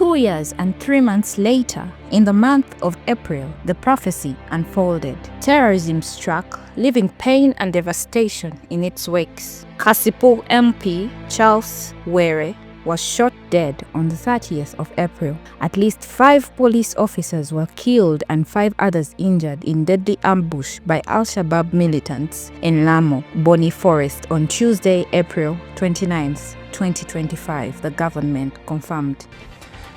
2 years and 3 months later, in the month of April, the prophecy unfolded. Terrorism struck, leaving pain and devastation in its wakes. Kasipul MP Charles Were was shot dead on the 30th of April. At least 5 police officers were killed and 5 others injured in deadly ambush by Al-Shabaab militants in Lamu, Boni Forest on Tuesday, April 29th, 2025, the government confirmed.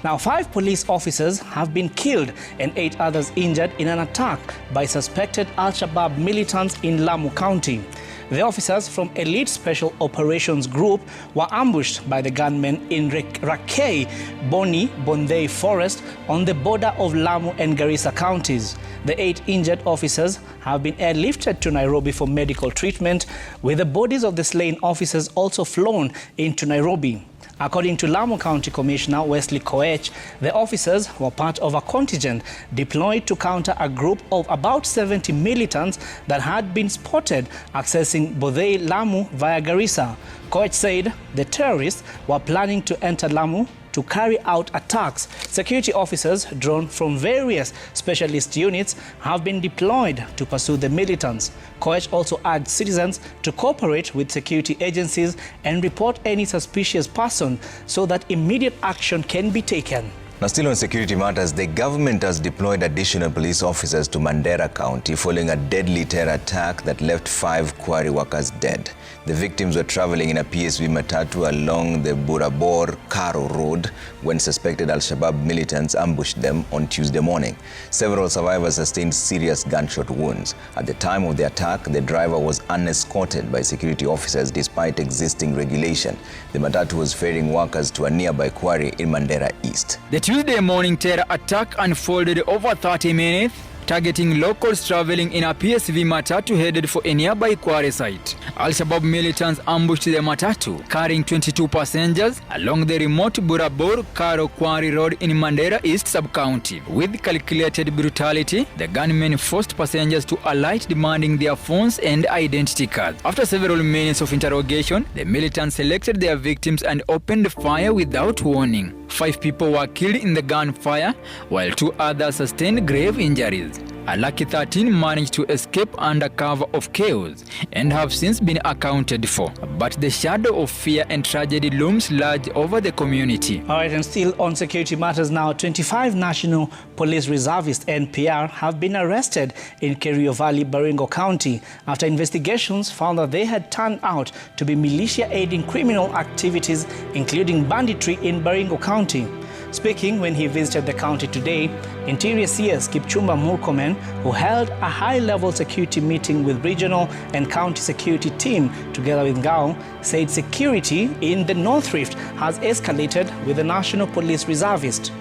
Now, 5 police officers have been killed and 8 others injured in an attack by suspected Al-Shabaab militants in Lamu County. The officers from Elite Special Operations Group were ambushed by the gunmen in Rakei, Bondei Forest on the border of Lamu and Garissa counties. The 8 injured officers have been airlifted to Nairobi for medical treatment, with the bodies of the slain officers also flown into Nairobi. According to Lamu County Commissioner Wesley Koech, the officers were part of a contingent deployed to counter a group of about 70 militants that had been spotted accessing Bodhei Lamu via Garissa. Koech said the terrorists were planning to enter Lamu to carry out attacks. Security officers drawn from various specialist units have been deployed to pursue the militants. Koech also urged citizens to cooperate with security agencies and report any suspicious person so that immediate action can be taken. Now, still on security matters, the government has deployed additional police officers to Mandera County following a deadly terror attack that left 5 quarry workers dead. The victims were traveling in a PSV matatu along the Burabor Karo Road when suspected Al-Shabaab militants ambushed them on Tuesday morning. Several survivors sustained serious gunshot wounds. At the time of the attack, the driver was unescorted by security officers despite existing regulation. The matatu was ferrying workers to a nearby quarry in Mandera East. The Tuesday morning terror attack unfolded over 30 minutes, targeting locals traveling in a PSV matatu headed for a nearby quarry site. Al-Shabaab militants ambushed the matatu, carrying 22 passengers, along the remote Burabor Karo Quarry Road in Mandera East Sub-County. With calculated brutality, the gunmen forced passengers to alight, demanding their phones and identity cards. After several minutes of interrogation, the militants selected their victims and opened fire without warning. 5 people were killed in the gunfire, while 2 others sustained grave injuries. A lucky 13 managed to escape under cover of chaos and have since been accounted for. But the shadow of fear and tragedy looms large over the community. All right, and still on security matters now, 25 National Police Reservists NPR have been arrested in Kerio Valley, Baringo County after investigations found that they had turned out to be militia aiding criminal activities, including banditry in Baringo County. Speaking when he visited the county today, Interior CS Kipchumba Murkomen, who held a high-level security meeting with regional and county security team together with Gao, said security in the North Rift has escalated with the National Police Reservist.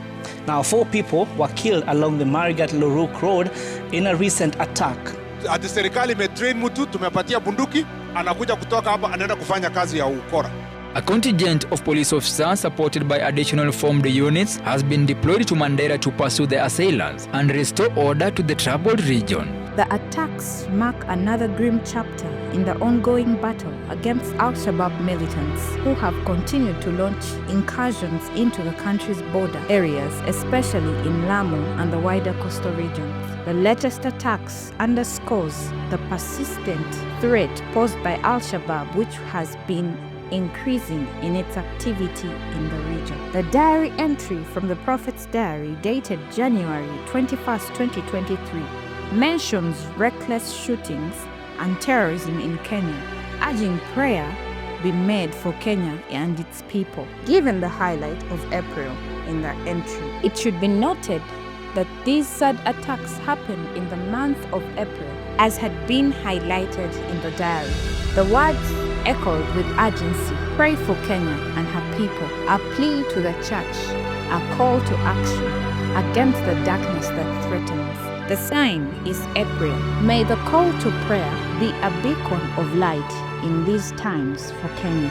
Now, 4 people were killed along the Marigat-Loruk Road in a recent attack. Ati serikali imetrain mtu, tumepatia bunduki, anakuja kutoka hapa anaenda kufanya kazi ya ukora. A contingent of police officers supported by additional formed units has been deployed to Mandera to pursue the assailants and restore order to the troubled region. The attacks mark another grim chapter in the ongoing battle against Al-Shabaab militants who have continued to launch incursions into the country's border areas, especially in Lamu and the wider coastal regions. The latest attacks underscores the persistent threat posed by Al-Shabaab, which has been increasing in its activity in the region. The diary entry from the Prophet's Diary, dated January 21st, 2023, mentions reckless shootings and terrorism in Kenya, urging prayer be made for Kenya and its people. Given the highlight of April in the entry, it should be noted that these sad attacks happened in the month of April, as had been highlighted in the diary. The words echoed with urgency: pray for Kenya and her people, a plea to the church, a call to action against the darkness that threatens. The sign is April. May the call to prayer be a beacon of light in these times for Kenya.